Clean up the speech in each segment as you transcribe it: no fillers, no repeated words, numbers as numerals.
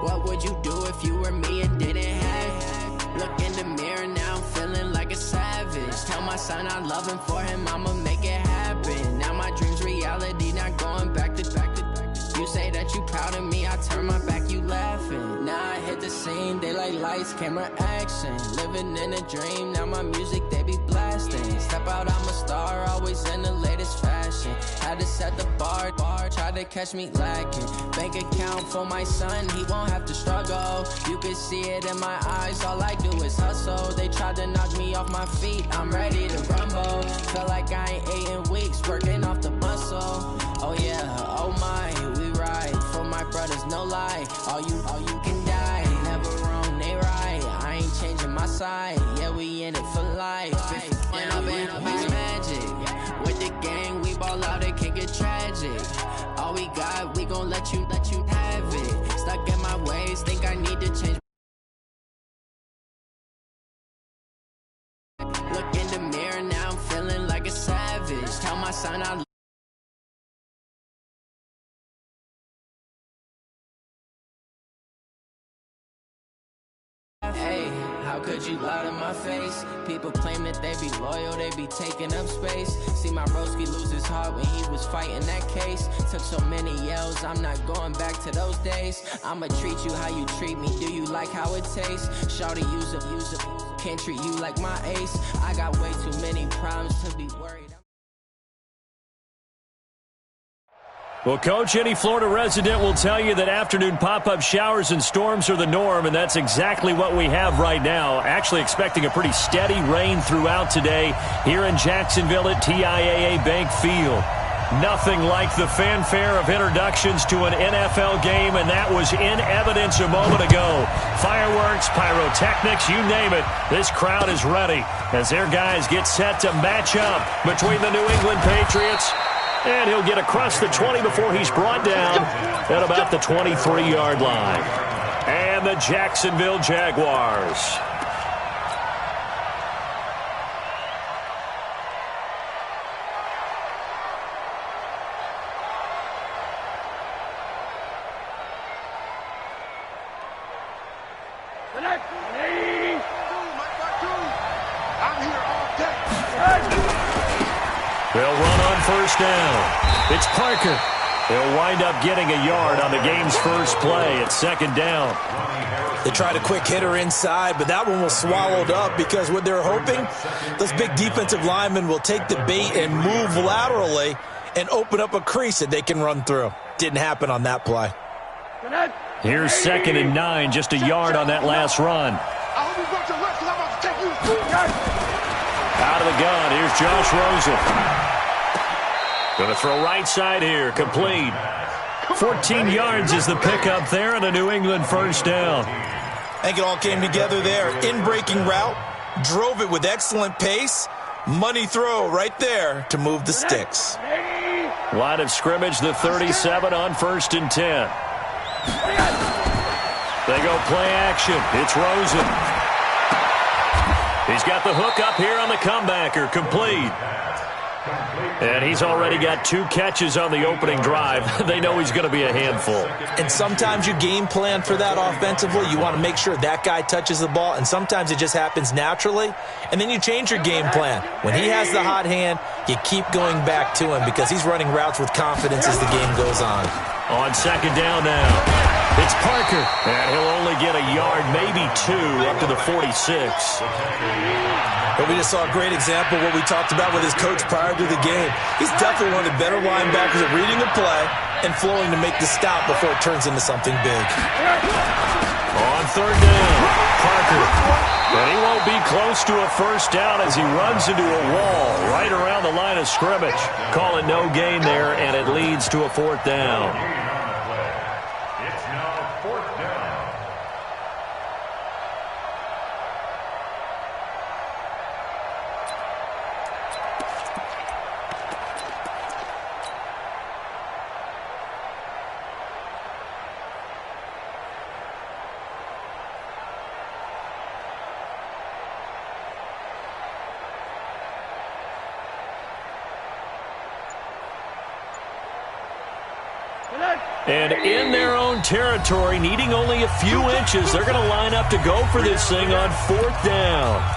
What would you do if you were me and didn't have? Look in the mirror now, I'm feeling like a savage. Tell my son I love him, for him I'ma make it happen. Now my dream's reality, not going back to. You say that you proud of me, I turn my back, you laughing. Now I hit the scene, daylight lights, camera action. Living in a dream, now my music they be blasting. Step out, I'm a star, always in the latest fashion. Had to set the bar, try to catch me lacking. Bank account for my son, he won't have to struggle. You can see it in my eyes, all I do is hustle. They tried to knock me off my feet, I'm ready to rumble. Felt like I ain't ate in weeks, working off the muscle. Oh yeah, oh my, we ride for my brothers, no lie. All you can die, never wrong, they right. I ain't changing my side, yeah, we in it for life. When up in magic, with the gang, we ball out, it can get tragic. All we got, we gon' let you have it. Stuck in my ways, think I need to change. Look in the mirror, now I'm feeling like a savage. Tell my son I Hey, how could you lie to my face? People claim that they be loyal, they be taking up space. See my broski lose his heart when he was fighting that case. Took so many yells, I'm not going back to those days. I'ma treat you how you treat me, do you like how it tastes? Shawty, use up, can't treat you like my ace. I got way too many problems to be worried. Well, Coach, any Florida resident will tell you that afternoon pop-up showers and storms are the norm, and that's exactly what we have right now. Actually expecting a pretty steady rain throughout today here in Jacksonville at TIAA Bank Field. Nothing like the fanfare of introductions to an NFL game, and that was in evidence a moment ago. Fireworks, pyrotechnics, you name it. This crowd is ready as their guys get set to match up between the New England Patriots. And he'll get across the 20 before he's brought down at about the 23-yard line. And the Jacksonville Jaguars. They'll run on first down. It's Parker. They'll wind up getting a yard on the game's first play at second down. They tried a quick hitter inside, but that one was swallowed up because what they're hoping, those big defensive linemen will take the bait and move laterally and open up a crease that they can run through. Didn't happen on that play. Here's 2nd and 9, just a yard on that last run. Out of the gun, here's Josh Rosen. Going to throw right side here, complete. 14 yards is the pickup there and a New England first down. I think it all came together there. In-breaking route, drove it with excellent pace. Money throw right there to move the sticks. Line of scrimmage, the 37 on 1st and 10. They go play action. It's Rosen. He's got the hook up here on the comebacker, complete. And he's already got 2 catches on the opening drive. They know he's going to be a handful. And sometimes you game plan for that offensively. You want to make sure that guy touches the ball, and sometimes it just happens naturally. And then you change your game plan. When he has the hot hand, you keep going back to him because he's running routes with confidence as the game goes on. On second down now, it's Parker. And he'll only get a yard, maybe 2, up to the 46. But we just saw a great example of what we talked about with his coach prior to the game. He's definitely one of the better linebackers at reading a play and flowing to make the stop before it turns into something big. On third down, Parker. And he won't be close to a first down as he runs into a wall right around the line of scrimmage. Call it no gain there, and it leads to a 4th down. It's now 4th down. Good. And in their own territory, needing only a few inches, they're going to line up to go for this thing on 4th down.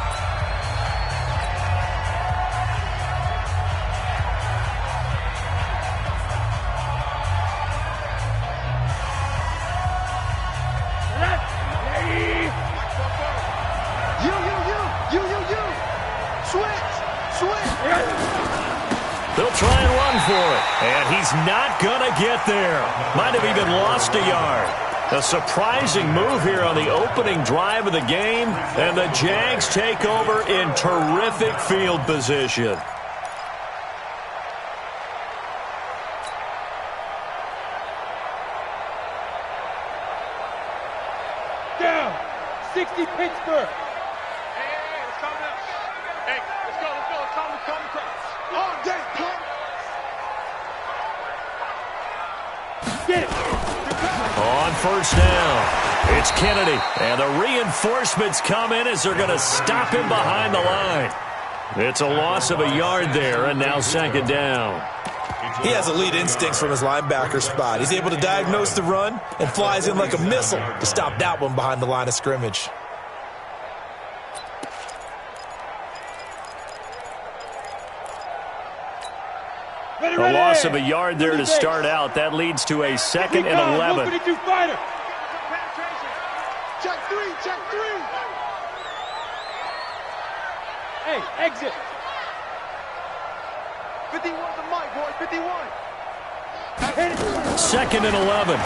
They'll try and run for it. And he's not going to get there. Might have even lost a yard. A surprising move here on the opening drive of the game. And the Jags take over in terrific field position. Down. 60 Pittsburgh. On 1st down, it's Kennedy, and the reinforcements come in as they're going to stop him behind the line. It's a loss of a yard there, and now 2nd down. He has elite instincts from his linebacker spot. He's able to diagnose the run and flies in like a missile to stop that one behind the line of scrimmage. A loss of a yard there to start out. That leads to a 2nd and 11. Check 3, check 3. Hey, exit. 51 to Mike, boy, 51. 2nd and 11.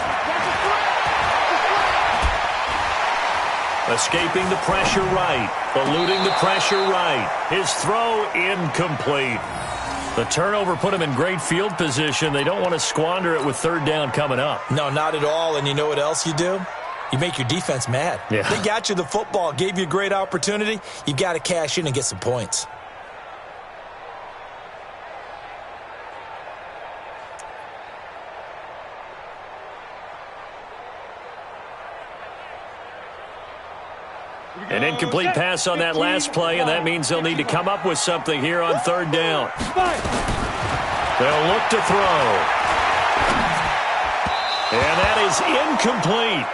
Escaping the pressure right. Eluding the pressure right. His throw incomplete. The turnover put him in great field position. They don't want to squander it with 3rd down coming up. No, not at all. And you know what else you do? You make your defense mad. Yeah. They got you the football, gave you a great opportunity. You got to cash in and get some points. An incomplete pass on that last play, and that means they'll need to come up with something here on 3rd down. They'll look to throw. And that is incomplete.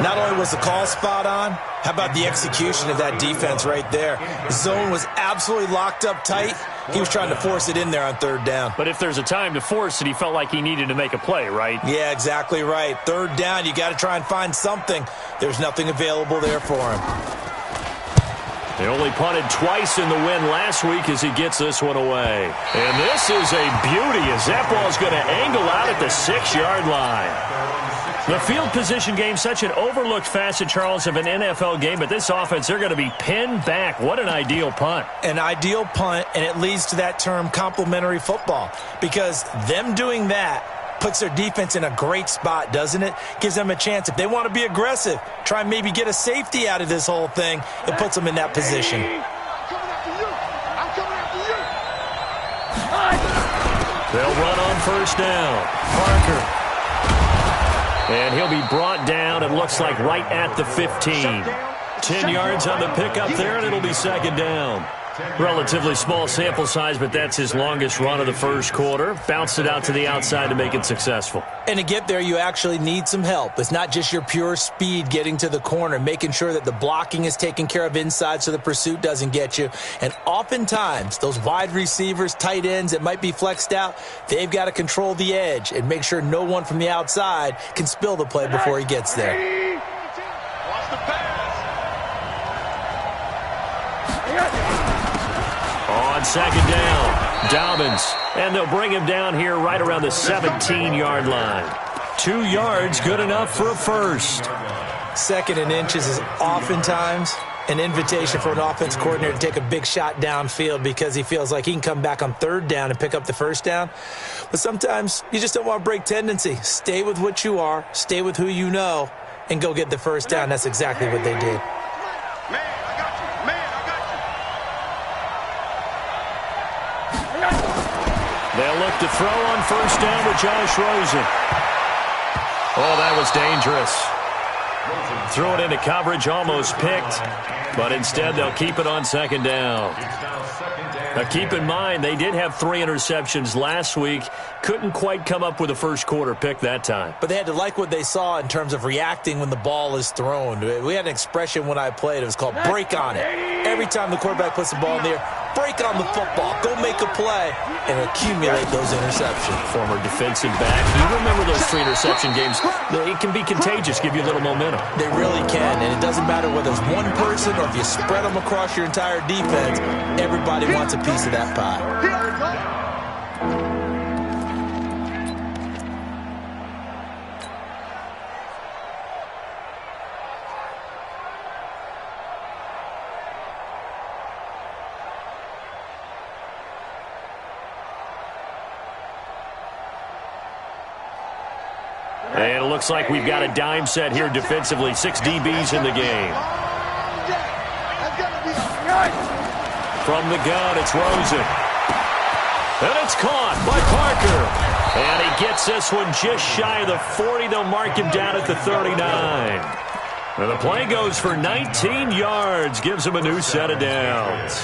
Not only was the call spot on, how about the execution of that defense right there? The zone was absolutely locked up tight. He was trying to force it in there on 3rd down. But if there's a time to force it, he felt like he needed to make a play, right? Yeah, exactly right. 3rd down, you got to try and find something. There's nothing available there for him. They only punted twice in the win last week as he gets this one away. And this is a beauty as that ball's going to angle out at the 6-yard line. The field position game, such an overlooked facet, Charles, of an NFL game, but this offense, they're going to be pinned back. What an ideal punt. An ideal punt, and it leads to that term complementary football, because them doing that puts their defense in a great spot, doesn't it? Gives them a chance. If they want to be aggressive, try and maybe get a safety out of this whole thing, it puts them in that position. They'll run on 1st down. Parker. And he'll be brought down, it looks like, right at the 15. 10 yards on the pickup there, and it'll be 2nd down. Relatively small sample size, but that's his longest run of the 1st quarter. Bounced it out to the outside to make it successful. And to get there, you actually need some help. It's not just your pure speed getting to the corner, making sure that the blocking is taken care of inside so the pursuit doesn't get you. And oftentimes, those wide receivers, tight ends that might be flexed out, they've got to control the edge and make sure no one from the outside can spill the play before he gets there. Watch the pass. On 2nd down, Dobbins. And they'll bring him down here right around the 17-yard line. 2 yards, good enough for a first. 2nd and inches is oftentimes an invitation for an offense coordinator to take a big shot downfield because he feels like he can come back on 3rd down and pick up the 1st down. But sometimes you just don't want to break tendency. Stay with what you are, stay with who you know, and go get the 1st down. That's exactly what they did. They'll look to throw on 1st down with Josh Rosen. Oh, that was dangerous. Throw it into coverage, almost picked, but instead they'll keep it on second down. Now keep in mind, they did have 3 interceptions last week. Couldn't quite come up with a first quarter pick that time. But they had to like what they saw in terms of reacting when the ball is thrown. We had an expression when I played. It was called break on it. Every time the quarterback puts the ball in the air, break on the football. Go make a play and accumulate those interceptions. Former defensive back. You remember those 3 interception games. It can be contagious, give you a little momentum. They really can, and it doesn't matter whether it's one person or if you spread them across your entire defense. Everybody wants a piece of that pie. And it looks like we've got a dime set here defensively. 6 DBs in the game. From the gun, it's Rosen. And it's caught by Parker. And he gets this one just shy of the 40. They'll mark him down at the 39. And the play goes for 19 yards. Gives him a new set of downs.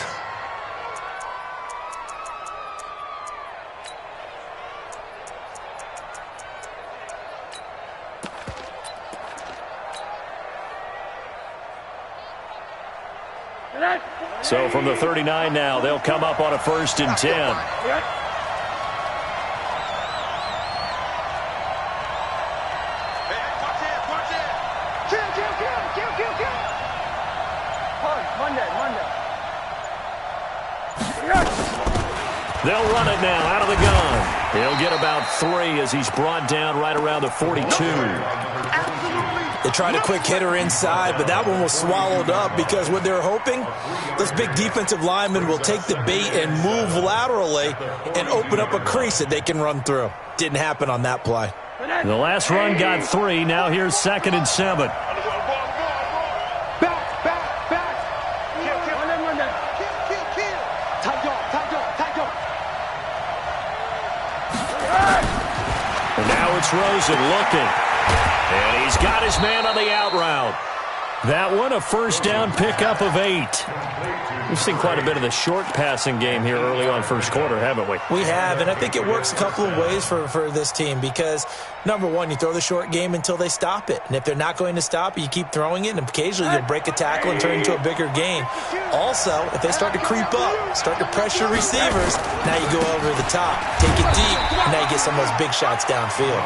So from the 39 now, they'll come up on a 1st and 10. They'll run it now out of the gun. He'll get about 3 as he's brought down right around the 42. They tried a quick hitter inside, but that one was swallowed up because what they're hoping, those big defensive linemen will take the bait and move laterally and open up a crease that they can run through. Didn't happen on that play. The last run got 3. Now here's 2nd and 7. And now it's Rosen looking. And he's got his man on the out route. That one, a 1st down pickup of 8. We've seen quite a bit of the short passing game here early on 1st quarter, haven't we? We have, and I think it works a couple of ways for this team because, number one, you throw the short game until they stop it. And if they're not going to stop it, you keep throwing it, and occasionally you'll break a tackle and turn it into a bigger gain. Also, if they start to creep up, start to pressure receivers, now you go over the top, take it deep, and now you get some of those big shots downfield.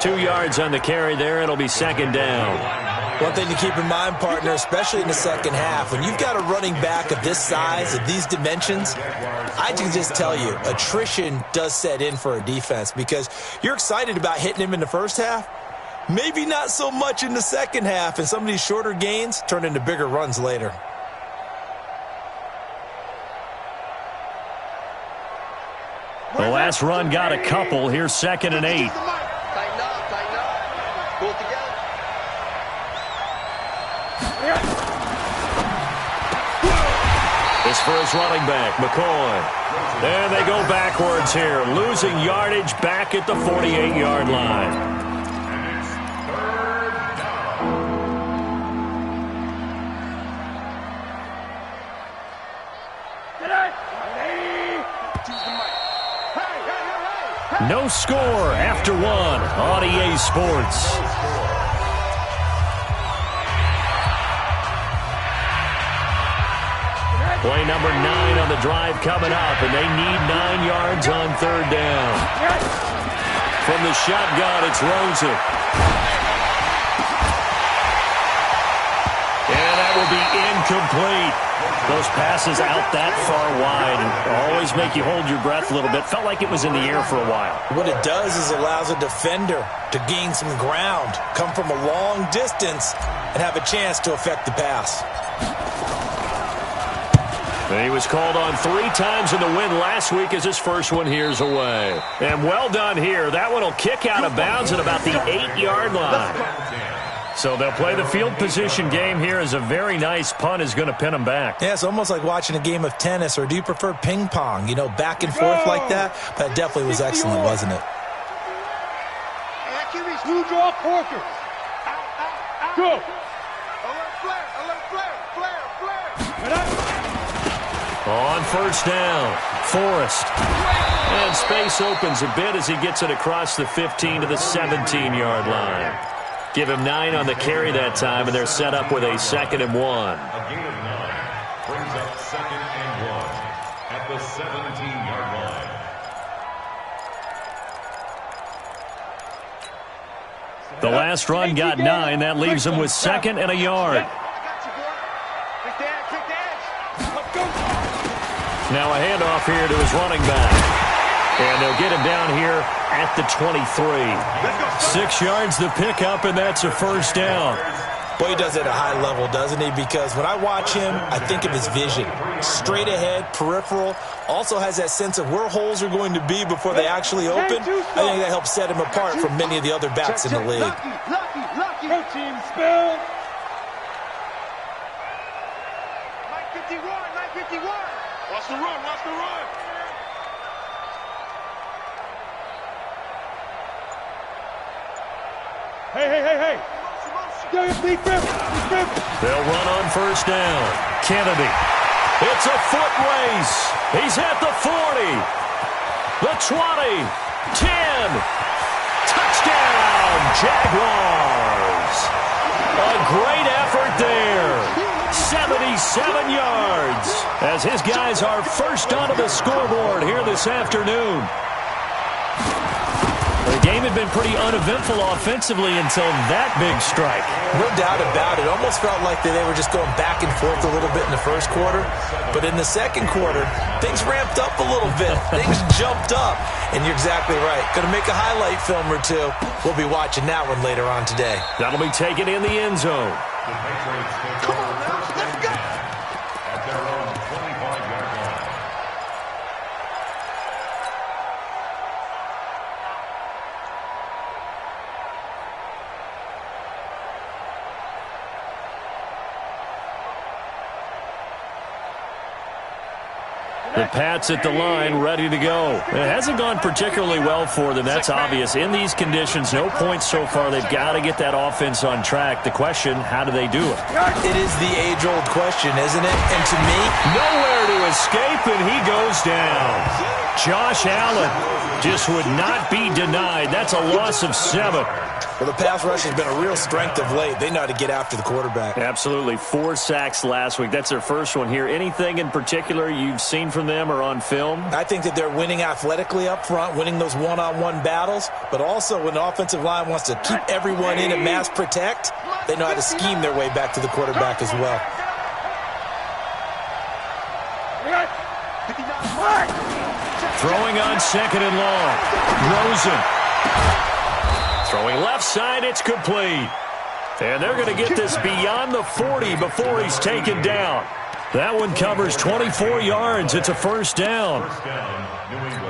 2 yards on the carry there. It'll be 2nd down. One thing to keep in mind, partner, especially in the second half, when you've got a running back of this size, of these dimensions, I can just tell you, attrition does set in for a defense because you're excited about hitting him in the first half, maybe not so much in the second half, and some of these shorter gains turn into bigger runs later. The last run got a couple. Here's 2nd and 8. Tighten up, pull it together. This for his running back, McCoy. There they go backwards here, losing yardage back at the 48-yard line. And it's 3rd down. No score after 1 on EA Sports. Play number 9 on the drive coming up, and they need 9 yards on 3rd down. From the shotgun, it's Rosen. And that will be incomplete. Those passes out that far wide and always make you hold your breath a little bit. Felt like it was in the air for a while. What it does is allows a defender to gain some ground, come from a long distance, and have a chance to affect the pass. He was called on 3 times in the win last week as his first one here's away. And well done here. That one will kick out of bounds at about the 8-yard line. So they'll play the field position game here as a very nice punt is going to pin them back. Yeah, it's almost like watching a game of tennis, or do you prefer ping pong? You know, back and forth like that? That definitely was excellent, wasn't it? Accuracy, smooth draw, Porker. Go. Alert flare, alert flare, flare, flare. On first down, Forrest. And space opens a bit as he gets it across the 15 to the 17-yard line. Give him 9 on the carry that time, and they're set up with a 2nd and 1. A gain of 9 brings up 2nd and 1 at the 17-yard line. The last run got 9. That leaves him with 2nd and a yard. Now a handoff here to his running back. And they'll get him down here at the 23. 6 yards the pickup, and that's a first down. Boy, he does it at a high level, doesn't he? Because when I watch him, I think of his vision. Straight ahead, peripheral. Also has that sense of where holes are going to be before they actually open. I think that helps set him apart from many of the other backs in the league. Lucky. Team spill. 951. Watch the run, watch the run. Hey. They'll run on first down. Kennedy. It's a foot race. He's at the 40. The 20. 10. Touchdown, Jaguars. A great effort there. 77 yards as his guys are first onto the scoreboard here this afternoon. The game had been pretty uneventful offensively until that big strike. No doubt about it. Almost felt like they were just going back and forth a little bit in the first quarter. But in the second quarter, things ramped up a little bit. Things jumped up. And you're exactly right. Going to make a highlight film or two. We'll be watching that one later on today. That'll be taken in the end zone. Come on now, let's go. At their own 25-yard line. The Pats at the line, ready to go. It hasn't gone particularly well for them. That's obvious. In these conditions, no points so far. They've got to get that offense on track. The question, how do they do it? It is the age-old question, isn't it? And to me, Nowhere to escape, and he goes down. Josh Allen just would not be denied. That's a loss of 7. well, the pass rush has been a real strength of late. They know how to get after the quarterback. Absolutely. 4 sacks last week. That's their first one here. Anything in particular you've seen from them or on film? I think that they're winning athletically up front, winning those one-on-one battles, but also when the offensive line wants to keep everyone in and mass protect, they know how to scheme their way back to the quarterback as well. Throwing on 2nd and long. Rosen. Throwing left side, it's complete. And they're going to get this beyond the 40 before he's taken down. That one covers 24 yards. It's a first down. First down, New England.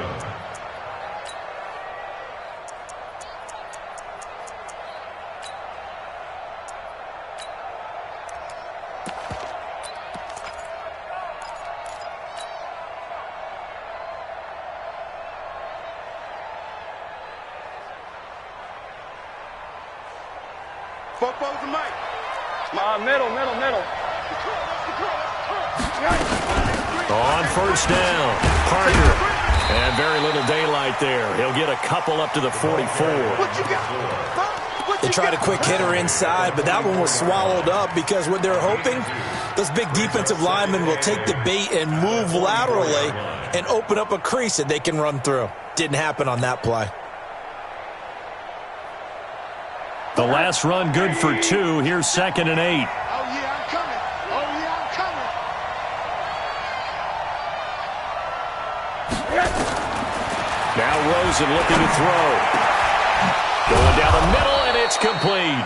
Middle. On first down, Parker. And very little daylight there. He'll get a couple up to the 44. They tried a quick hitter inside, but that one was swallowed up because what they're hoping, those big defensive linemen will take the bait and move laterally and open up a crease that they can run through. Didn't happen on that play. The last run good for 2. Here's 2nd and 8. Oh, yeah, I'm coming. Now Rosen looking to throw. Going down the middle, and it's complete.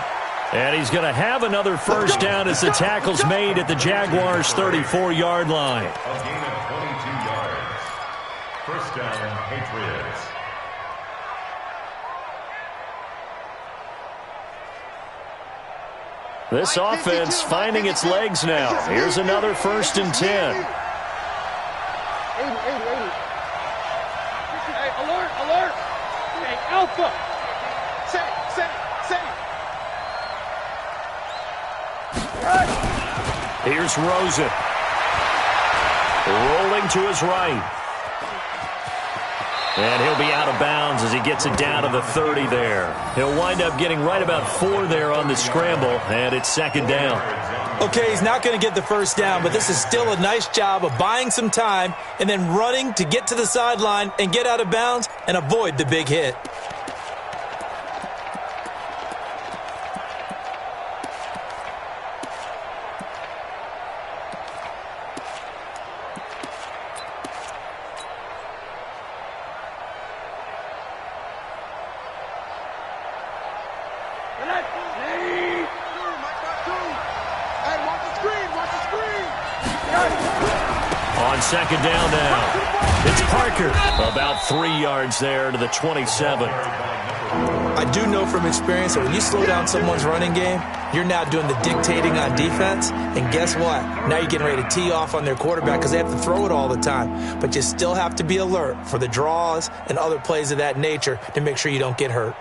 And he's going to have another first down as the tackle's made at the Jaguars' 34-yard line. A gain of 22 yards. First down, Patriots. This offense finding its legs now. Here's another 1st and 10. 80. Hey, alert. Hey, Alpha. Say. Here's Rosen. Rolling to his right. And he'll be out of bounds as he gets it down to the 30 there. He'll wind up getting right about 4 there on the scramble, and it's second down. Okay, he's not going to get the first down, but this is still a nice job of buying some time and then running to get to the sideline and get out of bounds and avoid the big hit. On second down now, it's Parker. About 3 yards there to the 27. I do know from experience that when you slow down someone's running game, you're now doing the dictating on defense. And guess what? Now you're getting ready to tee off on their quarterback because they have to throw it all the time. But you still have to be alert for the draws and other plays of that nature to make sure you don't get hurt.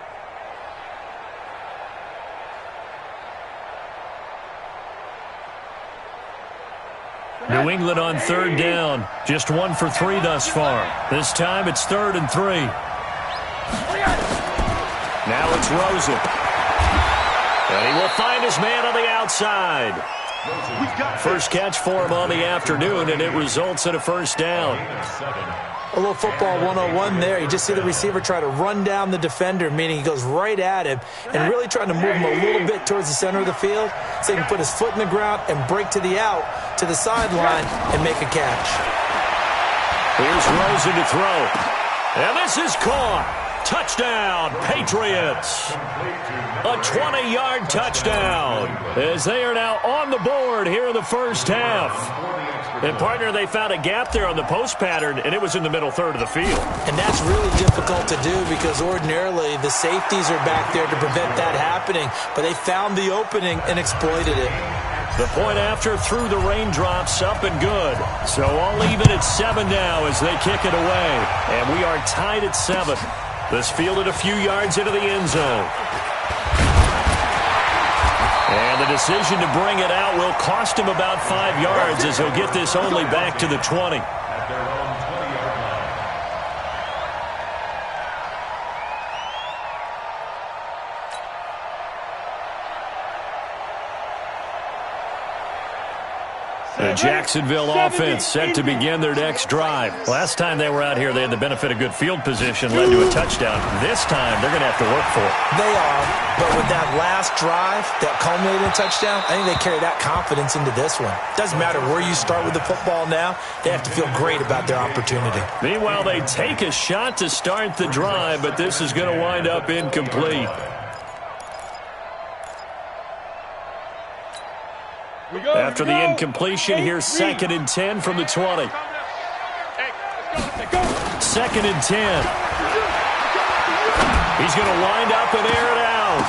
New England on third down. Just 1 for 3 thus far. This time it's 3rd and 3. Now it's Rosen. And he will find his man on the outside. First catch for him on the afternoon, and it results in a first down. A little football 101 there. You just see the receiver try to run down the defender, meaning he goes right at him and really trying to move him a little bit towards the center of the field so he can put his foot in the ground and break to the out, to the sideline, and make a catch. Here's Rosen to throw. And this is caught. Touchdown, Patriots. A 20-yard touchdown as they are now on the board here in the first half. And, partner, they found a gap there on the post pattern, and it was in the middle third of the field. And that's really difficult to do because ordinarily the safeties are back there to prevent that happening. But they found the opening and exploited it. The point after through the raindrops up and good. So all even at 7 now as they kick it away. And we are tied at 7. This fielded a few yards into the end zone. And the decision to bring it out will cost him about 5 yards as he'll get this only back to the 20. The Jacksonville offense set to begin their next drive. Last time they were out here, they had the benefit of good field position, led to a touchdown. This time, they're going to have to work for it. They are, but with that last drive that culminated in a touchdown, I think they carry that confidence into this one. Doesn't matter where you start with the football now, they have to feel great about their opportunity. Meanwhile, they take a shot to start the drive, but this is going to wind up incomplete. After the incompletion, here's 2nd and 10 from the 20. 2nd and 10. He's going to wind up and air it out.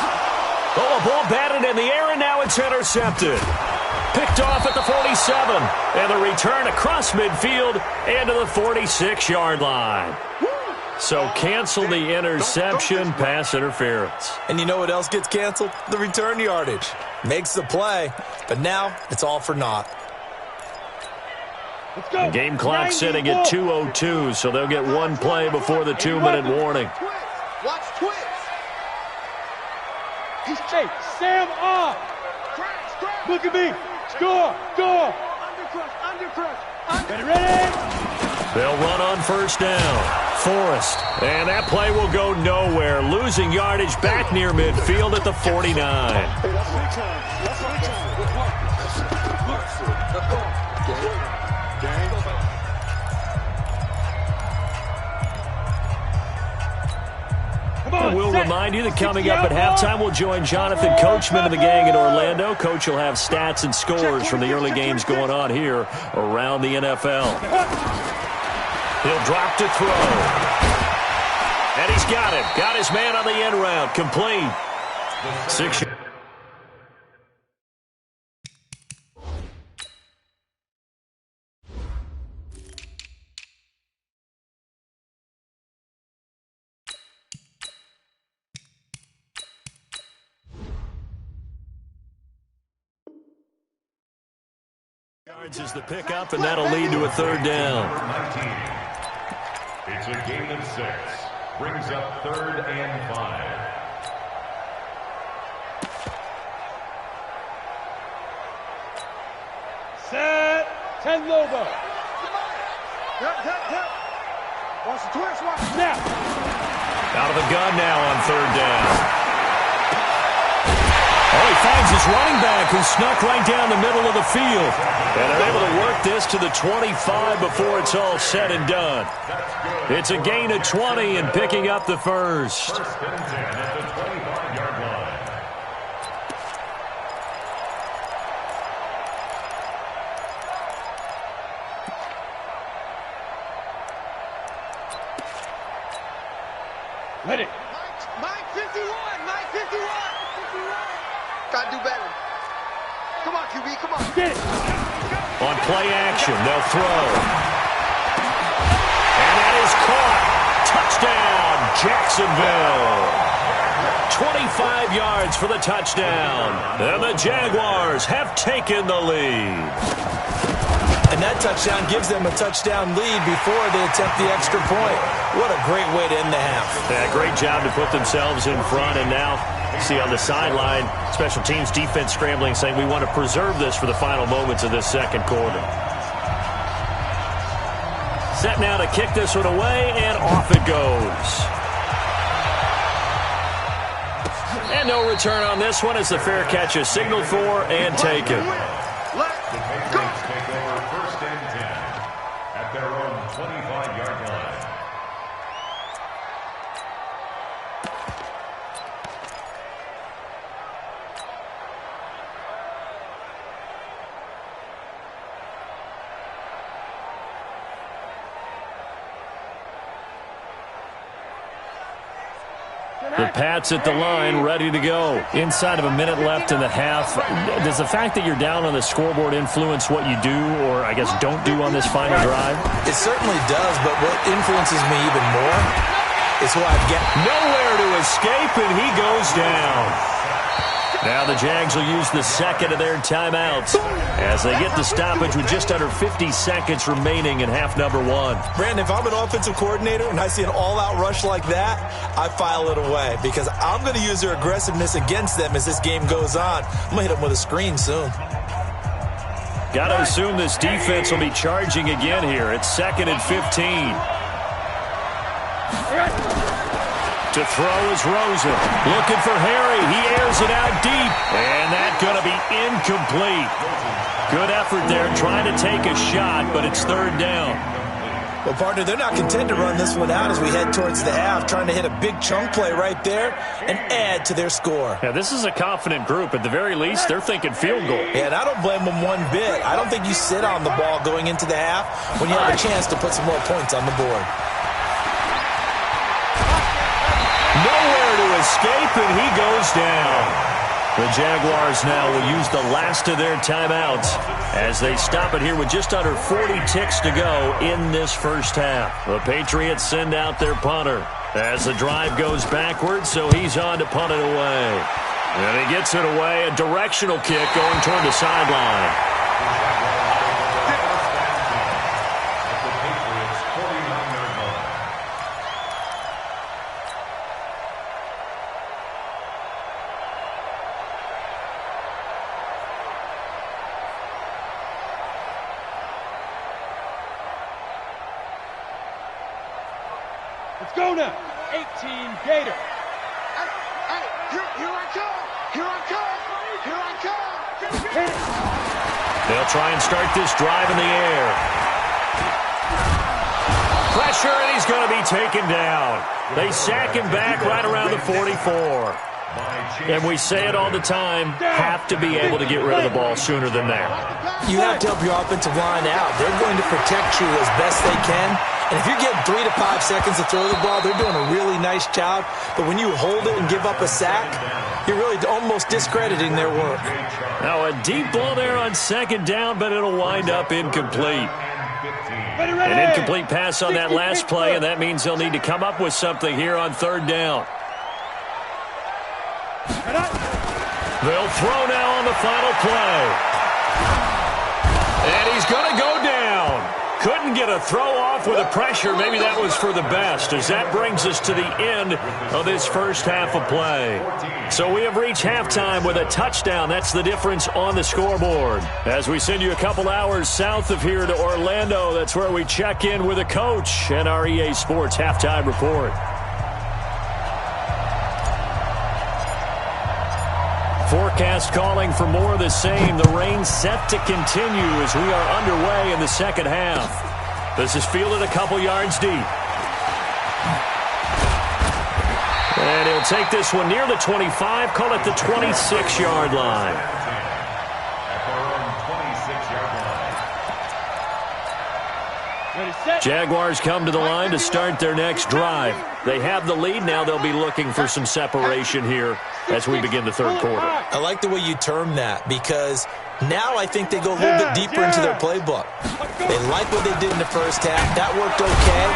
Oh, a ball batted in the air, and now it's intercepted. Picked off at the 47. And the return across midfield and to the 46-yard line. So cancel the interception, pass interference. And you know what else gets canceled? The return yardage. Makes the play, but now it's all for naught. The game clock sitting at 2:02, so they'll get one play before the 2-minute warning. Watch twitch. He's chasing. Sam off. Look at me. Score. Score. Undercrush. Ready? They'll run on first down. Forrest. And that play will go nowhere. Losing yardage back near midfield at the 49. We'll remind you that coming up at halftime, we'll join Jonathan Coachman and the gang in Orlando. Coach will have stats and scores from the early games going on here around the NFL. He'll drop to throw. And he's got it. Got his man on the end route. Complete. 6 yards. yards is the pickup, and that'll lead to a third down. 19. It's a gain of 6. Brings up 3rd and 5. Set. 10 Lobo. Watch the twist. Watch the snap. Out of the gun now on 3rd down. Oh, he finds his running back who snuck right down the middle of the field. And they're able to work this to the 25 before it's all said and done. It's a gain of 20 and picking up the first. 1st and 10 at the 25-yard line. Ready. Mike 51. Mike 51. Gotta do better. Come on, QB. Come on. Get it. On play action, they'll throw. And that is caught. Touchdown, Jacksonville. 25 yards for the touchdown. And the Jaguars have taken the lead. And that touchdown gives them a touchdown lead before they attempt the extra point. What a great way to end the half. Yeah, great job to put themselves in front. And now, see on the sideline, special teams defense scrambling, saying we want to preserve this for the final moments of this second quarter. Set now to kick this one away, and off it goes. And no return on this one as the fair catch is signaled for and taken. The Patriots take over 1st and 10 at their own 25-yard line. The Pats at the line, ready to go. Inside of a minute left in the half. Does the fact that you're down on the scoreboard influence what you do, or I guess don't do on this final drive? It certainly does, but what influences me even more is who I've got. Nowhere to escape, and he goes down. Now the Jags will use the second of their timeouts as they get the stoppage with just under 50 seconds remaining in half number 1. Brandon, if I'm an offensive coordinator and I see an all-out rush like that, I file it away because I'm going to use their aggressiveness against them as this game goes on. I'm going to hit them with a screen soon. Got to assume this defense will be charging again here. It's 2nd and 15. To throw is Rosen. Looking for Harry. He airs it out deep. And that's going to be incomplete. Good effort there trying to take a shot, but it's 3rd down. Well, partner, they're not content to run this one out as we head towards the half, trying to hit a big chunk play right there and add to their score. Yeah, this is a confident group. At the very least, they're thinking field goal. Yeah, and I don't blame them one bit. I don't think you sit on the ball going into the half when you have a chance to put some more points on the board. Nowhere to escape, and he goes down. The Jaguars now will use the last of their timeouts as they stop it here with just under 40 ticks to go in this first half. The Patriots send out their punter as the drive goes backwards, so he's on to punt it away. And he gets it away, a directional kick going toward the sideline. Let's go now. 18 Gator. Hey, here I come. Here I come. Here I come. Hit it. They'll try and start this drive in the air. Pressure, and he's going to be taken down. They sack him back right around the 44. And we say it all the time, have to be able to get rid of the ball sooner than that. You have to help your offensive line out. They're going to protect you as best they can. And if you're getting 3 to 5 seconds to throw the ball, they're doing a really nice job. But when you hold it and give up a sack, you're really almost discrediting their work. Now a deep ball there on 2nd down, but it'll wind up incomplete. An incomplete pass on that last play, and that means they'll need to come up with something here on 3rd down. They'll throw now on the final play. And he's going to go down. Couldn't get a throw off with the pressure. Maybe that was for the best, as that brings us to the end of this first half of play. So we have reached halftime with a touchdown. That's the difference on the scoreboard. As we send you a couple hours south of here to Orlando, that's where we check in with a coach and our EA Sports halftime report. Forecast calling for more of the same. The rain set to continue as we are underway in the second half. This is fielded a couple yards deep. And he'll take this one near the 25, call it the 26-yard line. At their own 26-yard line. Jaguars come to the line to start their next drive. They have the lead. Now they'll be looking for some separation here as we begin the third quarter. I like the way you term that, because now I think they go a little bit deeper into their playbook. They like what they did in the first half. That worked okay.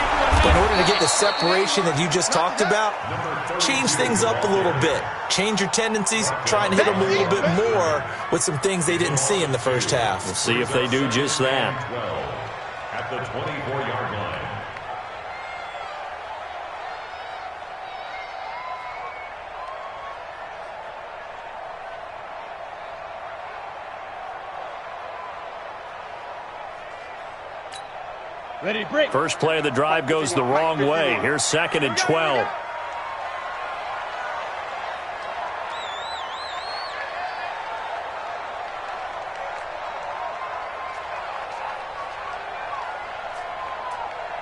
But in order to get the separation that you just talked about, change things up a little bit. Change your tendencies. Try and hit them a little bit more with some things they didn't see in the first half. We'll see if they do just that. At the 24-yard line. Ready, break. First play of the drive goes the wrong way. Here's 2nd and 12.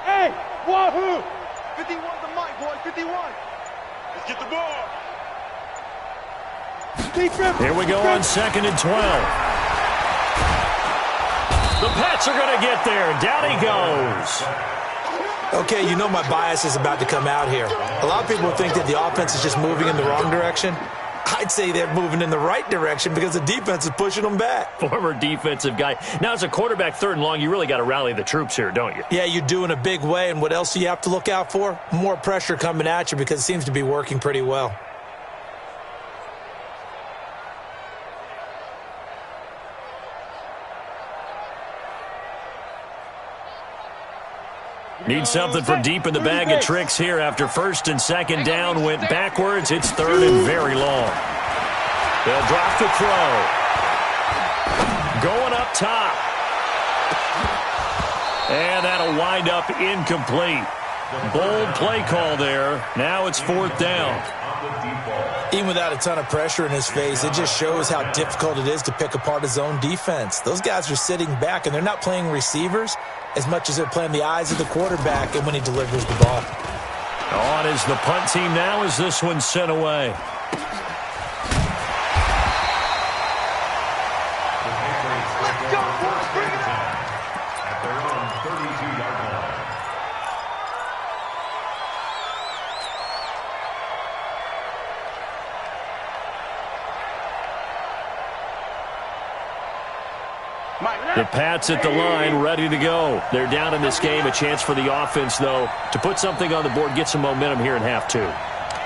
Hey, wahoo! 51 the mic, boy, 51. Let's get the ball. Defense. Here we go on 2nd and 12. The Pats are going to get there. Down he goes. Okay, you know my bias is about to come out here. A lot of people think that the offense is just moving in the wrong direction. I'd say they're moving in the right direction because the defense is pushing them back. Former defensive guy. Now, as a quarterback, 3rd and long, you really got to rally the troops here, don't you? Yeah, you do in a big way, and what else do you have to look out for? More pressure coming at you because it seems to be working pretty well. Need something from deep in the bag of tricks here after 1st and 2nd down went backwards. It's 3rd and very long. They'll drop the throw. Going up top. And that'll wind up incomplete. Bold play call there. Now it's 4th down. Even without a ton of pressure in his face, it just shows how difficult it is to pick apart his own defense. Those guys are sitting back, and they're not playing receivers as much as they're playing the eyes of the quarterback and when he delivers the ball. On is the punt team now as this one's sent away. Let's go, boys, bring it on. At their own 32-yard line. The Pats at the line, ready to go. They're down in this game. A chance for the offense, though, to put something on the board, get some momentum here in half 2.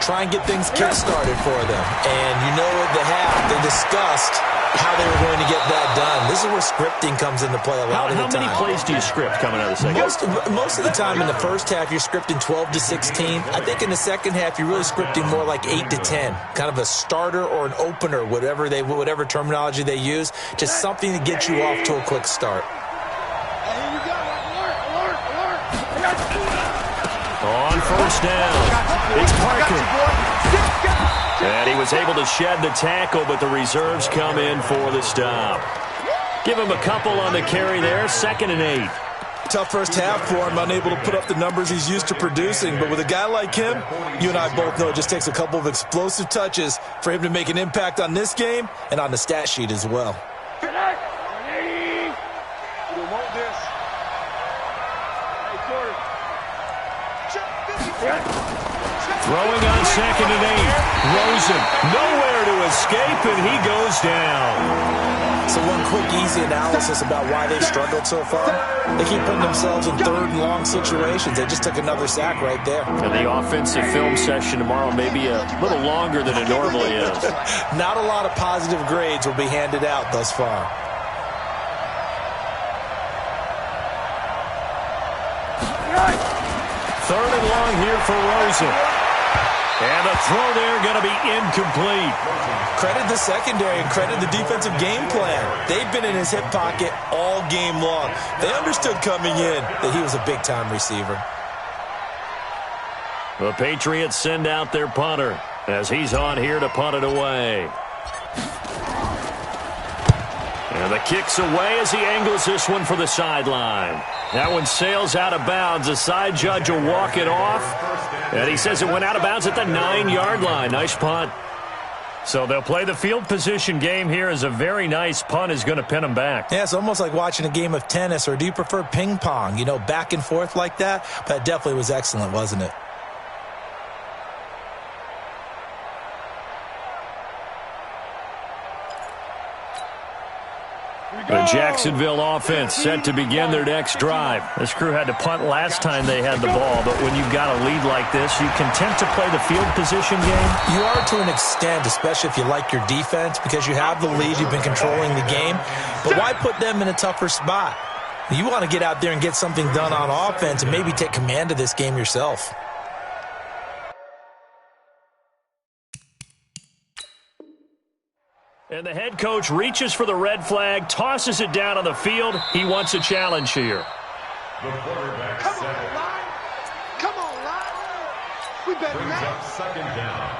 Try and get things kick-started for them. And you know at the half, they discussed how they were going to get that done. This is where scripting comes into play a lot of the time. How many plays do you script coming out of the second? Most of the time in the first half, you're scripting 12 to 16. I think in the second half, you're really scripting more like 8 to 10. Kind of a starter or an opener, whatever terminology they use. Just something to get you off to a quick start. Hey, here you go. Alert. On 1st down, it's Parker. And he was able to shed the tackle, but the reserves come in for the stop. Give him a couple on the carry there, 2nd and 8. Tough first half for him, unable to put up the numbers he's used to producing. But with a guy like him, you and I both know it just takes a couple of explosive touches for him to make an impact on this game and on the stat sheet as well. You don't want this. Hey, Jordan. Throwing on 2nd and 8. Rosen, nowhere to escape, and he goes down. So one quick, easy analysis about why they've struggled so far. They keep putting themselves in 3rd and long situations. They just took another sack right there. And the offensive film session tomorrow may be a little longer than it normally is. Not a lot of positive grades will be handed out thus far. Third and long here for Rosen. And the throw there going to be incomplete. Credit the secondary and credit the defensive game plan. They've been in his hip pocket all game long. They understood coming in that he was a big-time receiver. The Patriots send out their punter as he's on here to punt it away. And the kick's away as he angles this one for the sideline. That one sails out of bounds. The side judge will walk it off. And he says it went out of bounds at the 9-yard line. Nice punt. So they'll play the field position game here as a very nice punt is going to pin them back. Yeah, it's almost like watching a game of tennis, or do you prefer ping pong? You know, back and forth like that? That definitely was excellent, wasn't it? The Jacksonville offense set to begin their next drive. This crew had to punt last time they had the ball, but when you've got a lead like this, you content to play the field position game? You are to an extent, especially if you like your defense, because you have the lead, you've been controlling the game. But why put them in a tougher spot? You want to get out there and get something done on offense and maybe take command of this game yourself. And the head coach reaches for the red flag, tosses it down on the field. He wants a challenge here. The quarterback Come on, line. Come on, line. We better brings not. up second down.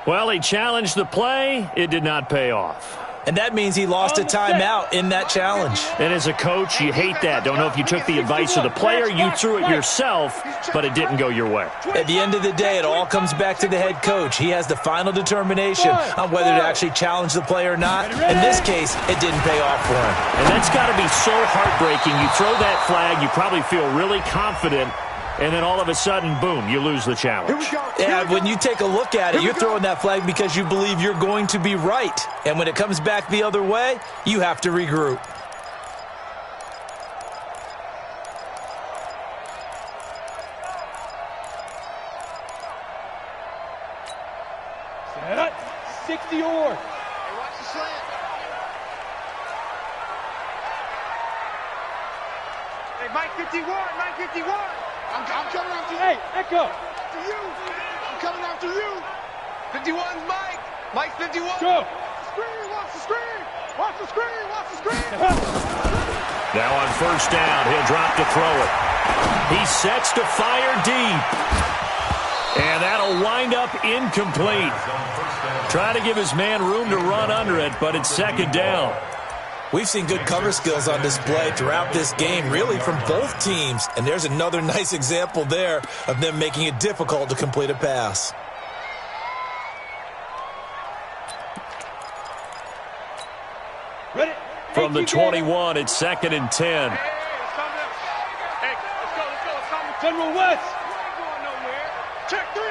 Well, he challenged the play. It did not pay off. And that means he lost a timeout in that challenge. And as a coach, you hate that. Don't know if you took the advice of the player, you threw it yourself, but it didn't go your way. At the end of the day, it all comes back to the head coach. He has the final determination on whether to actually challenge the play or not. In this case, it didn't pay off for him. And that's got to be so heartbreaking. You throw that flag, you probably feel really confident, and then all of a sudden, boom, you lose the challenge. Yeah, when you take a look at it, you're throwing that flag because you believe you're going to be right. And when it comes back the other way, you have to regroup. Set. 60 or. Hey, watch the slant. Hey, Mike 51, Mike 51. I'm coming after you. Hey, Echo. To you. I'm coming after you. 51's Mike. Mike 51. Go. Screen, watch the screen. Watch the screen, watch the screen. Now on first down, he'll drop to throw it. He sets to fire deep. And that'll wind up incomplete. Trying to give his man room to run under it, but it's second down. We've seen good cover skills on display throughout this game, really from both teams. And there's another nice example there of them making it difficult to complete a pass. Ready? From the 21, it's second and 10. Hey, it's coming up. Hey, let's go, it's coming. General West. We ain't going nowhere. Check three.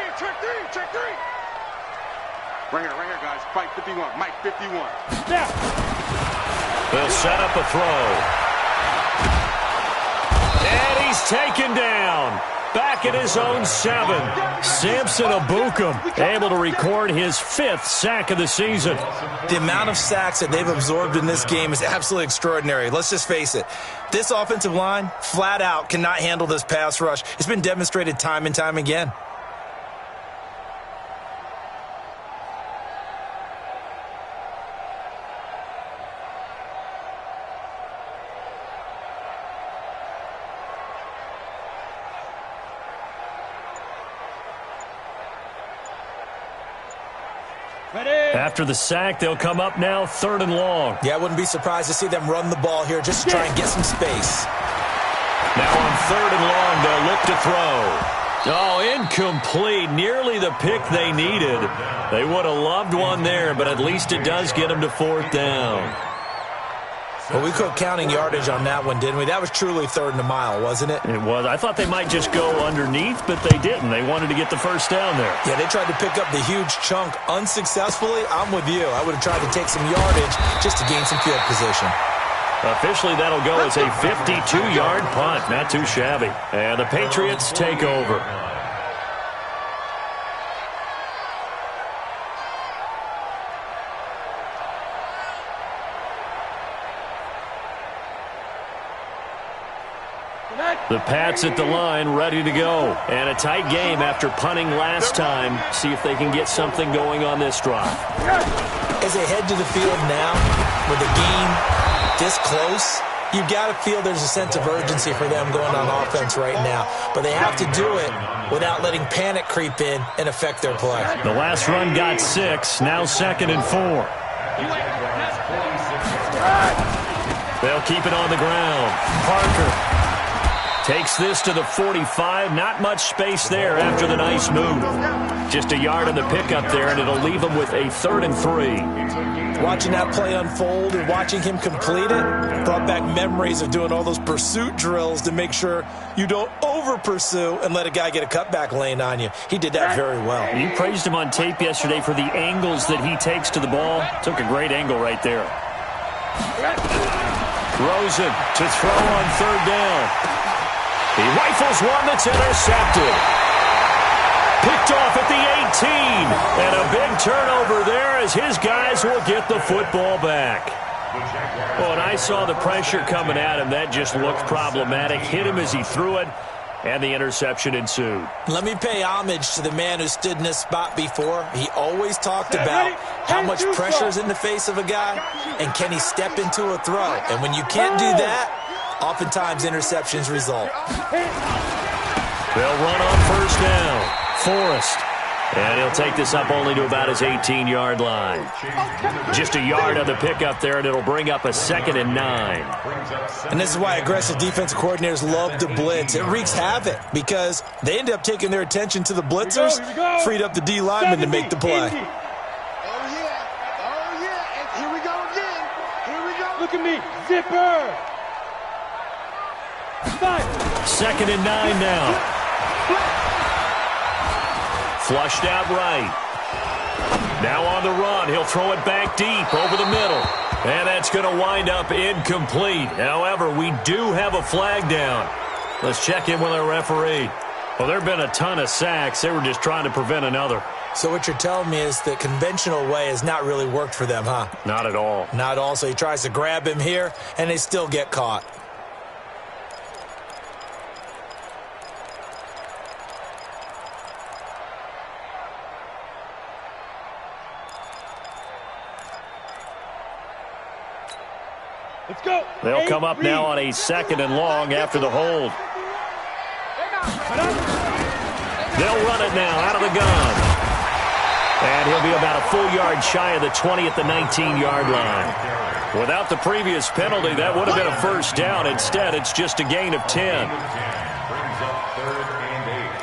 Right here, guys. Fight 51. Mike 51. Snap. They'll set up a throw. And he's taken down. Back at his own 7. Samson Abukum able to record his 5th sack of the season. The amount of sacks that they've absorbed in this game is absolutely extraordinary. Let's just face it. This offensive line, flat out, cannot handle this pass rush. It's been demonstrated time and time again. After the sack, they'll come up now 3rd and long. Yeah, I wouldn't be surprised to see them run the ball here just to try and get some space. Now on 3rd and long, they'll look to throw. Oh, incomplete. Nearly the pick they needed. They would have loved one there, but at least it does get them to 4th down. Well, we quit counting yardage on that one, didn't we? That was truly 3rd and a mile, wasn't it? It was. I thought they might just go underneath, but they didn't. They wanted to get the first down there. Yeah, they tried to pick up the huge chunk unsuccessfully. I'm with you. I would have tried to take some yardage just to gain some field position. Officially, that'll go as a 52-yard punt. Not too shabby. And the Patriots take over. The Pats at the line, ready to go. And a tight game after punting last time. See if they can get something going on this drive. As they head to the field now, with the game this close, you've got to feel there's a sense of urgency for them going on offense right now. But they have to do it without letting panic creep in and affect their play. The last run got 6, now 2nd and 4. They'll keep it on the ground. Parker takes this to the 45. Not much space there after the nice move. Just a yard on the pickup there, and it'll leave them with a 3rd and 3. Watching that play unfold and watching him complete it brought back memories of doing all those pursuit drills to make sure you don't over-pursue and let a guy get a cutback lane on you. He did that very well. You praised him on tape yesterday for the angles that he takes to the ball. Took a great angle right there. Rosen to throw on 3rd down. He rifles one that's intercepted. Picked off at the 18. And a big turnover there as his guys will get the football back. Well, and I saw the pressure coming at him. That just looked problematic. Hit him as he threw it, and the interception ensued. Let me pay homage to the man who stood in this spot before. He always talked about how much pressure is in the face of a guy, and can he step into a throw. And when you can't do that, oftentimes interceptions result. They'll run on 1st down. Forrest. And he'll take this up only to about his 18-yard line. Just a yard on the pickup there, and it'll bring up a 2nd and 9. And this is why aggressive defensive coordinators love to blitz. It wreaks havoc because they end up taking their attention to the blitzers, freed up the D lineman to make the play. Oh, yeah. Oh, yeah. And here we go again. Here we go. Look at me. Zipper. 2nd and 9 now. Flushed out right. Now on the run. He'll throw it back deep over the middle. And that's going to wind up incomplete. However, we do have a flag down. Let's check in with our referee. Well, there have been a ton of sacks. They were just trying to prevent another. So what you're telling me is the conventional way has not really worked for them, huh? Not at all. Not at all. So he tries to grab him here, and they still get caught. Let's go. They'll come up now on a 2nd and long after the hold. They'll run it now out of the gun. And he'll be about a full yard shy of the 20 at the 19-yard line. Without the previous penalty, that would have been a 1st down. Instead, it's just a gain of 10. Brings up 3rd and 8.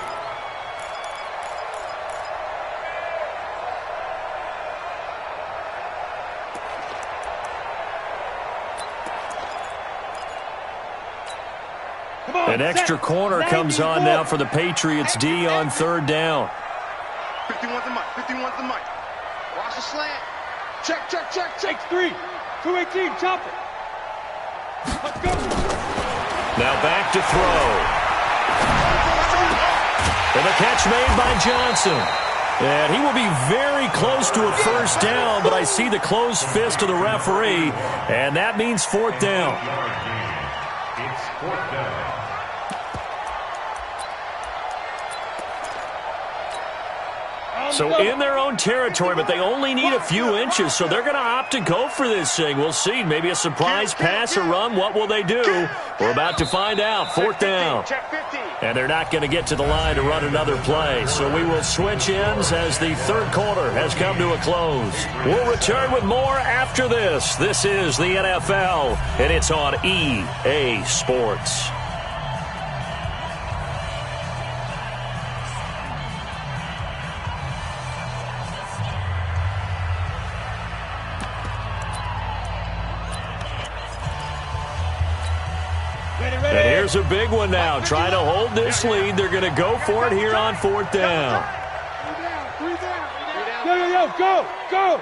An extra corner comes on now for the Patriots D on 3rd down. 51's the mic. 51's the mic. Watch the slant. Check, check, check, check. 3. 218. Chop it. Let's go. Now back to throw. And the catch made by Johnson. And he will be very close to a 1st down, but I see the closed fist of the referee, and that means 4th down. It's 4th down. So in their own territory, but they only need a few inches, so they're going to opt to go for this thing. We'll see. Maybe a surprise pass or run. What will they do? We're about to find out. 4th down. And they're not going to get to the line to run another play. So we will switch ends as the 3rd quarter has come to a close. We'll return with more after this. This is the NFL, and it's on EA Sports. And here's a big one now. Trying to hold this lead. They're going to go for it here on 4th down. Go.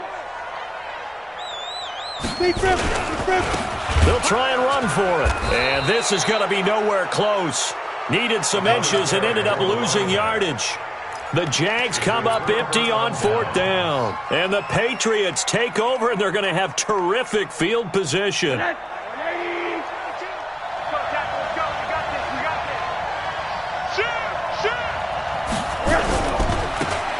They'll try and run for it. And this is going to be nowhere close. Needed some inches and ended up losing yardage. The Jags come up empty on 4th down. And the Patriots take over, and they're going to have terrific field position.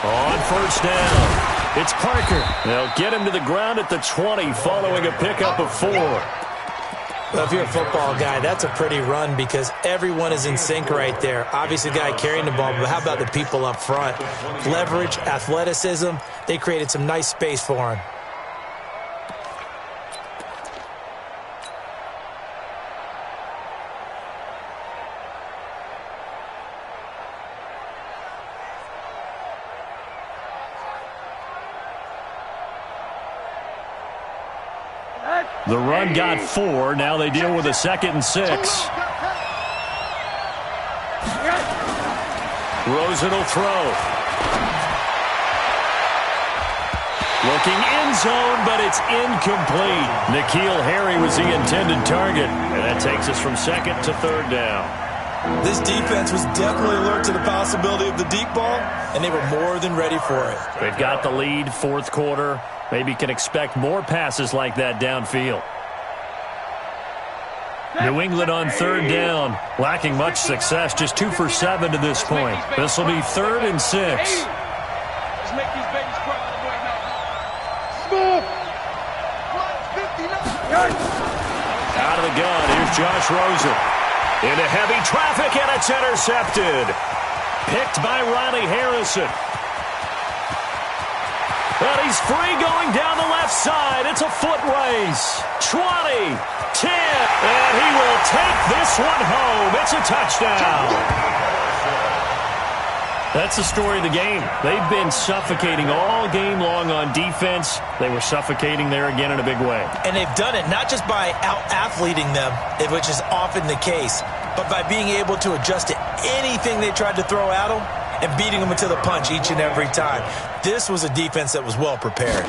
On first down, it's Parker. They'll get him to the ground at the 20 following a pickup of 4. Well, if you're a football guy, that's a pretty run because everyone is in sync right there. Obviously, the guy carrying the ball, but how about the people up front? Leverage, athleticism, they created some nice space for him. The run got 4. Now they deal with a 2nd and 6. Rosen will throw. Looking end zone, but it's incomplete. N'Keal Harry was the intended target. And that takes us from 2nd to 3rd down. This defense was definitely alert to the possibility of the deep ball, and they were more than ready for it. They've got the lead, 4th quarter. Maybe can expect more passes like that downfield. New England on 3rd down, lacking much success, just 2 for 7 to this point. This will be 3rd and 6. Let's make these babies cry all the way now. Smooth. Out of the gun, here's Josh Rosen. Into heavy traffic, and it's intercepted. Picked by Riley Harrison. But he's free going down the left side. It's a foot race. 20, 10, and he will take this one home. It's a touchdown. That's the story of the game. They've been suffocating all game long on defense. They were suffocating there again in a big way. And they've done it not just by out-athleting them, which is often the case, but by being able to adjust to anything they tried to throw at them and beating them to the punch each and every time. This was a defense that was well prepared.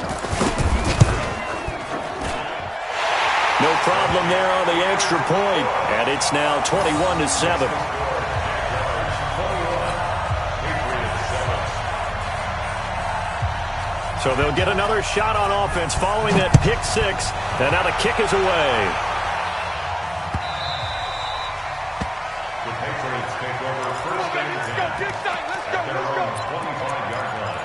No problem there on the extra point, and it's now 21-7. So they'll get another shot on offense following that pick 6, and now the kick is away. The Patriots take over first and 10 at their own 25-yard line.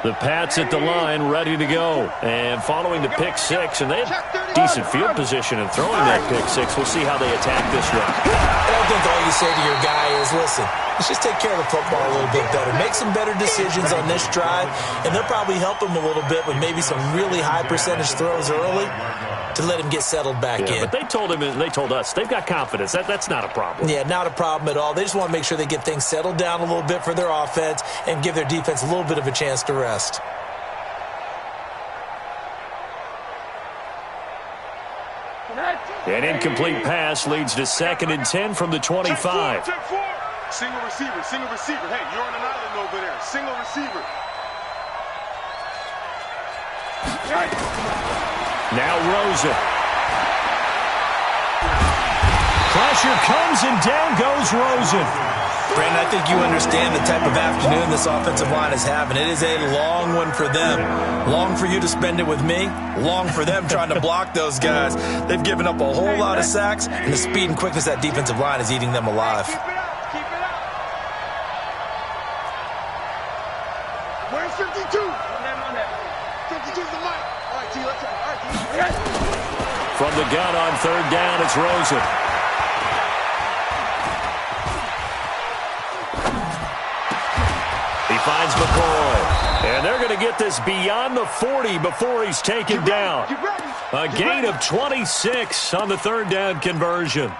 The Pats at the line, ready to go. And following the pick 6, and they have decent field position in throwing that pick 6. We'll see how they attack this one. I don't think all you say to your guy is, listen, let's just take care of the football a little bit better. Make some better decisions on this drive, and they'll probably help him a little bit with maybe some really high percentage throws early to let him get settled back in. But they told him, and they told us, they've got confidence. That's not a problem. Yeah, not a problem at all. They just want to make sure they get things settled down a little bit for their offense and give their defense a little bit of a chance to rest. An incomplete pass leads to 2nd and 10 from the 25. Single receiver, single receiver. Hey, you're on an island over there. Single receiver. Now Rosen. Pressure comes, and down goes Rosen. Brandon, I think you understand the type of afternoon this offensive line is having. It is a long one for them. Long for you to spend it with me. Long for them trying to block those guys. They've given up a whole lot of sacks, and the speed and quickness of that defensive line is eating them alive. Keep it up. Where's 52? On that. 52's the mic. All right, T, let's go. All right, T. From the gun on 3rd down, it's Rosen. He finds McCoy. And they're going to get this beyond the 40 before he's taken down. A gain of 26 on the 3rd down conversion.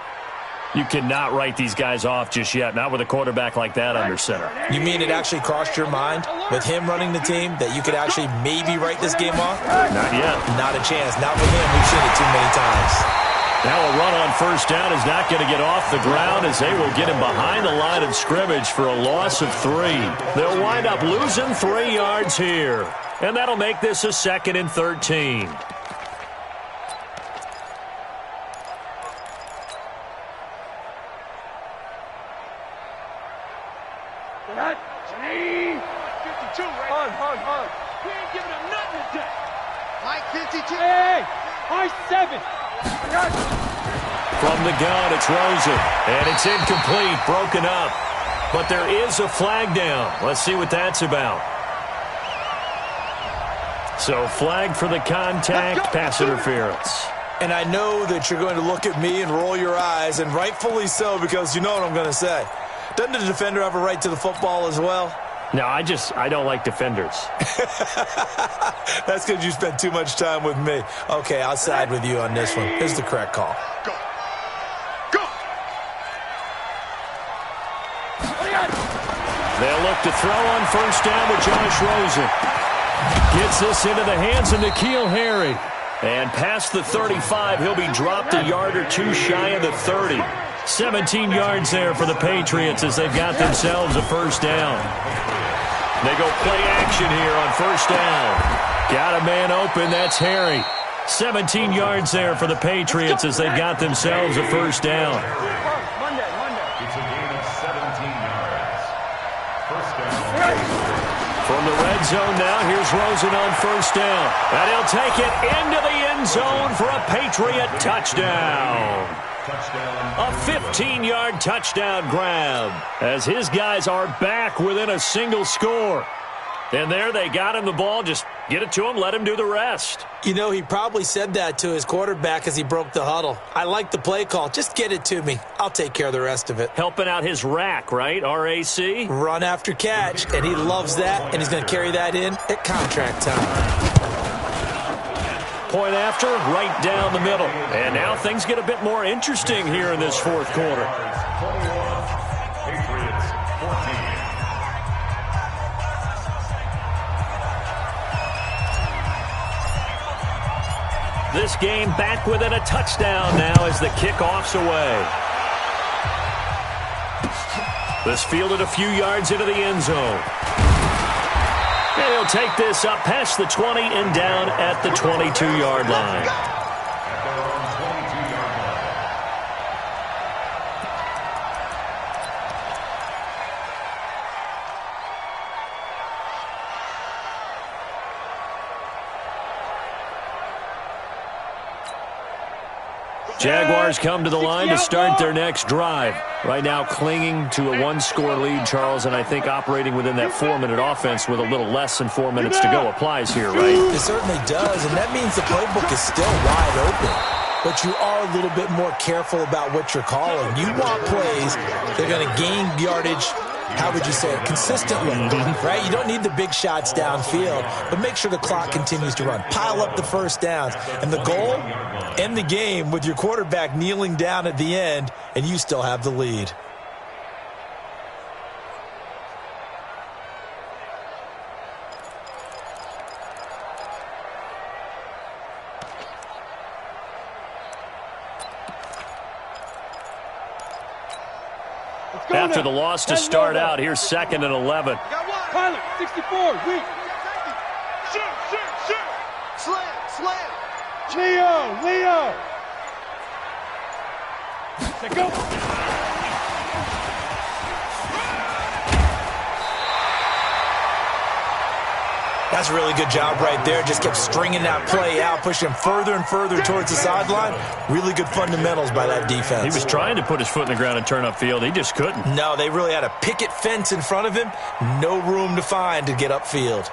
You cannot write these guys off just yet, not with a quarterback like that under center. You mean it actually crossed your mind with him running the team that you could actually maybe write this game off? Not yet. Not a chance. Not with him. We've seen it too many times. Now a run on 1st down is not going to get off the ground as they will get him behind the line of scrimmage for a loss of 3. They'll wind up losing 3 yards here. And that'll make this a 2nd and 13. Mike 52. Hey, my 7. From the gun, it's Rosen. And it's incomplete, broken up. But there is a flag down. Let's see what that's about. So flag for the contact, pass interference. And I know that you're going to look at me and roll your eyes, and rightfully so, because you know what I'm going to say. Doesn't the defender have a right to the football as well? No, I don't like defenders. That's because you spent too much time with me. Okay, I'll side with you on this one. Here's the correct call. Go. Go. They'll look to throw on first down with Josh Rosen. Gets this into the hands of N'Keal Harry. And past the 35, he'll be dropped a yard or two shy of the 30. 17 yards there for the Patriots as they've got themselves a first down. They go play action here on first down. Got a man open, that's Harry. 17 yards there for the Patriots as they've got themselves a first down. It's a gain of 17 yards. First down. From the red zone now, here's Rosen on first down. And he'll take it into the end zone for a Patriot touchdown. A 15-yard touchdown grab as his guys are back within a single score. And there they got him the ball. Just get it to him, let him do the rest. You know, he probably said that to his quarterback as he broke the huddle. I like the play call. Just get it to me. I'll take care of the rest of it. Helping out his rack, right? RAC? Run after catch, and he loves that, and he's going to carry that in at contract time. Point after, right down the middle. And now things get a bit more interesting here in this fourth quarter. 21, Patriots 14. This game back within a touchdown now as the kickoff's away. This fielded a few yards into the end zone. And he'll take this up past the 20 and down at the 22-yard line. At their own 22-yard line. Jaguars come to the line to start their next drive. Right now clinging to a one-score lead, Charles, and I think operating within that 4-minute offense with a little less than 4 minutes to go applies here, right? It certainly does, and that means the playbook is still wide open. But you are a little bit more careful about what you're calling. You want plays that are going to gain yardage, how would you say it, consistently, right? You don't need the big shots downfield, but make sure the clock continues to run. Pile up the first downs. And the goal, end the game with your quarterback kneeling down at the end, and you still have the lead. After the loss to start out, here's 2nd and 11. Pilot, 64, weak. Shoot. Slam. Leo. Say go. That's a really good job right there. Just kept stringing that play out, pushing him further and further towards the sideline. Really good fundamentals by that defense. He was trying to put his foot in the ground and turn upfield. He just couldn't. No, they really had a picket fence in front of him. No room to find to get upfield.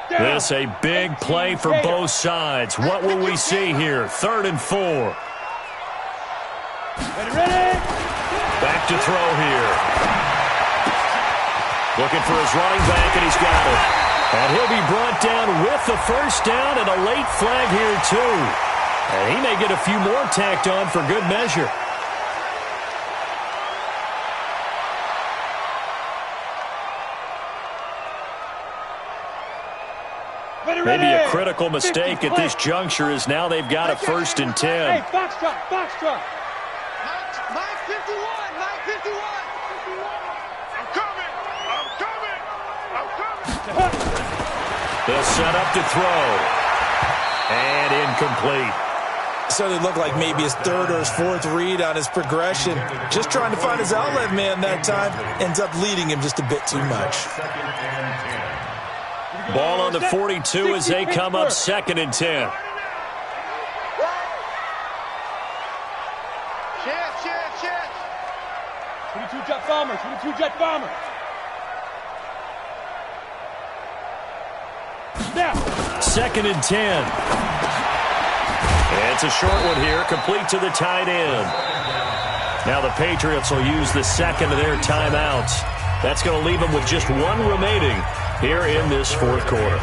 This a big play for both sides. What will we see here? 3rd and 4. Ready. Back to throw here. Looking for his running back, and he's got it. And he'll be brought down with the first down and a late flag here, too. And he may get a few more tacked on for good measure. Maybe a critical mistake at this juncture is now they've got a 1st and 10. Hey, box truck. Mike 51. I'm coming. They'll set up to throw. And incomplete. Certainly looked like maybe his third or his fourth read on his progression. Just trying to find his outlet man that time. Ends up leading him just a bit too much. Ball on the 42 as they come up 2nd and 10. Chance. 22 jet bomber, 22 jet bomber. Now. 2nd and 10. And it's a short one here, complete to the tight end. Now the Patriots will use the second of their timeouts. That's going to leave them with just one remaining here in this fourth quarter.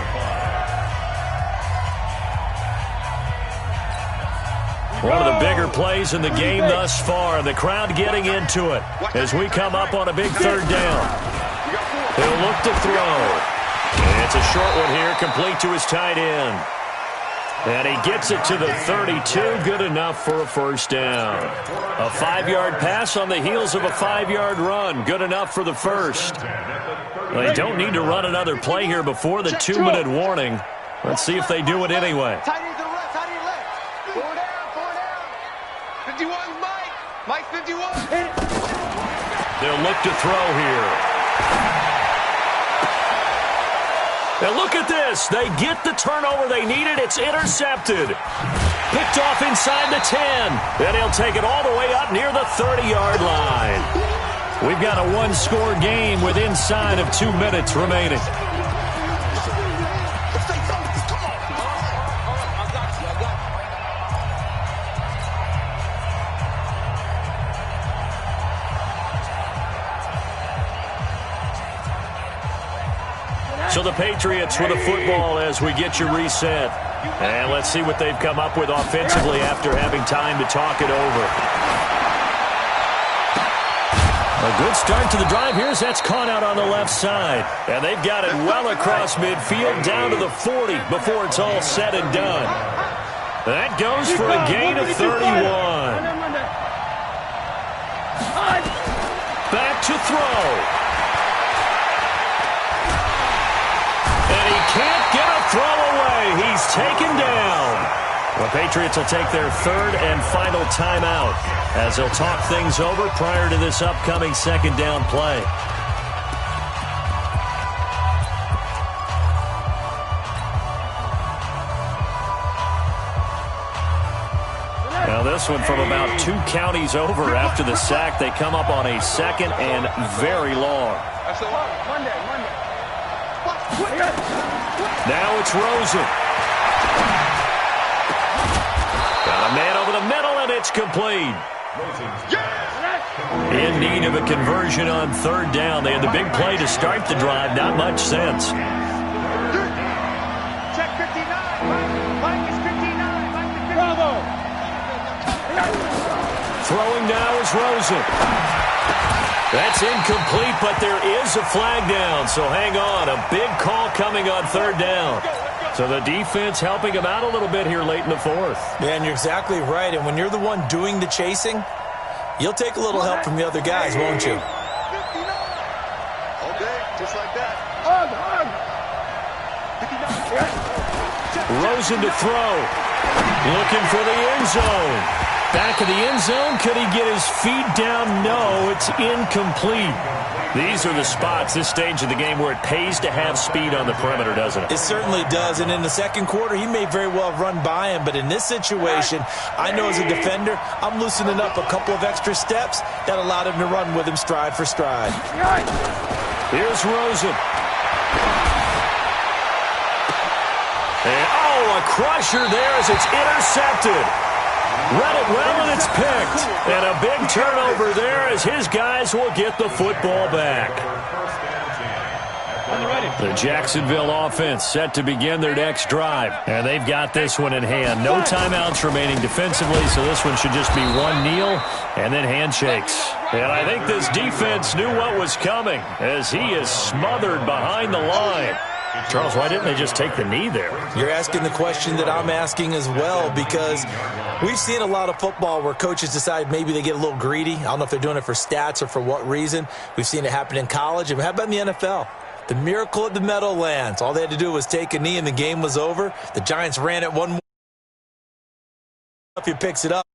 One of the bigger plays in the game thus far. The crowd getting into it as we come up on a big third down. He'll look to throw. And it's a short one here, complete to his tight end. And he gets it to the 32, good enough for a first down. A 5-yard pass on the heels of a 5-yard run, good enough for the first. They don't need to run another play here before the 2-minute warning. Let's see if they do it anyway. Tight end to the left, tight end left. 4 down. 51's Mike. Mike 51. They'll look to throw here. And look at this. They get the turnover they needed. It's intercepted. Picked off inside the 10. Then he'll take it all the way up near the 30-yard line. We've got a one-score game with inside of 2 minutes remaining. So the Patriots with a football as we get you reset. And let's see what they've come up with offensively after having time to talk it over. A good start to the drive here as that's caught out on the left side. And they've got it well across midfield down to the 40 before it's all said and done. That goes for a gain of 31. Back to throw. And he can't get a throw away. He's taken down. The Patriots will take their third and final timeout as they'll talk things over prior to this upcoming second down play. Now this one from about 2 counties over after the sack. They come up on a second and very long. Now it's Rosen. Got a man over the middle, and it's complete. In need of a conversion on third down. They had the big play to start the drive. Not much sense. Check 59. Mike is 59. Mike is 59. Bravo. Throwing now is Rosen. That's incomplete, but there is a flag down, so hang on. A big call coming on third down. So the defense helping him out a little bit here late in the fourth. Yeah, and you're exactly right. And when you're the one doing the chasing, you'll take a little help from the other guys, won't you? Okay, just like that. Rosen to throw. Looking for the end zone. Back of the end zone. Could he get his feet down? No, it's incomplete. These are the spots, this stage of the game, where it pays to have speed on the perimeter, doesn't it? It certainly does. And in the second quarter, he may very well have run by him. But in this situation, I know as a defender, I'm loosening up a couple of extra steps that allowed him to run with him stride for stride. Here's Rosen. And, oh, a crusher there as it's intercepted. Read it well, and it's picked. And a big turnover there as his guys will get the football back. The Jacksonville offense set to begin their next drive. And they've got this one in hand. No timeouts remaining defensively, so this one should just be one kneel and then handshakes. And I think this defense knew what was coming as he is smothered behind the line. Charles, why didn't they just take the knee there? You're asking the question that I'm asking as well, because we've seen a lot of football where coaches decide maybe they get a little greedy. I don't know if they're doing it for stats or for what reason. We've seen it happen in college. And how about in the NFL? The miracle at the Meadowlands. All they had to do was take a knee and the game was over. The Giants ran it one more if he picks it up.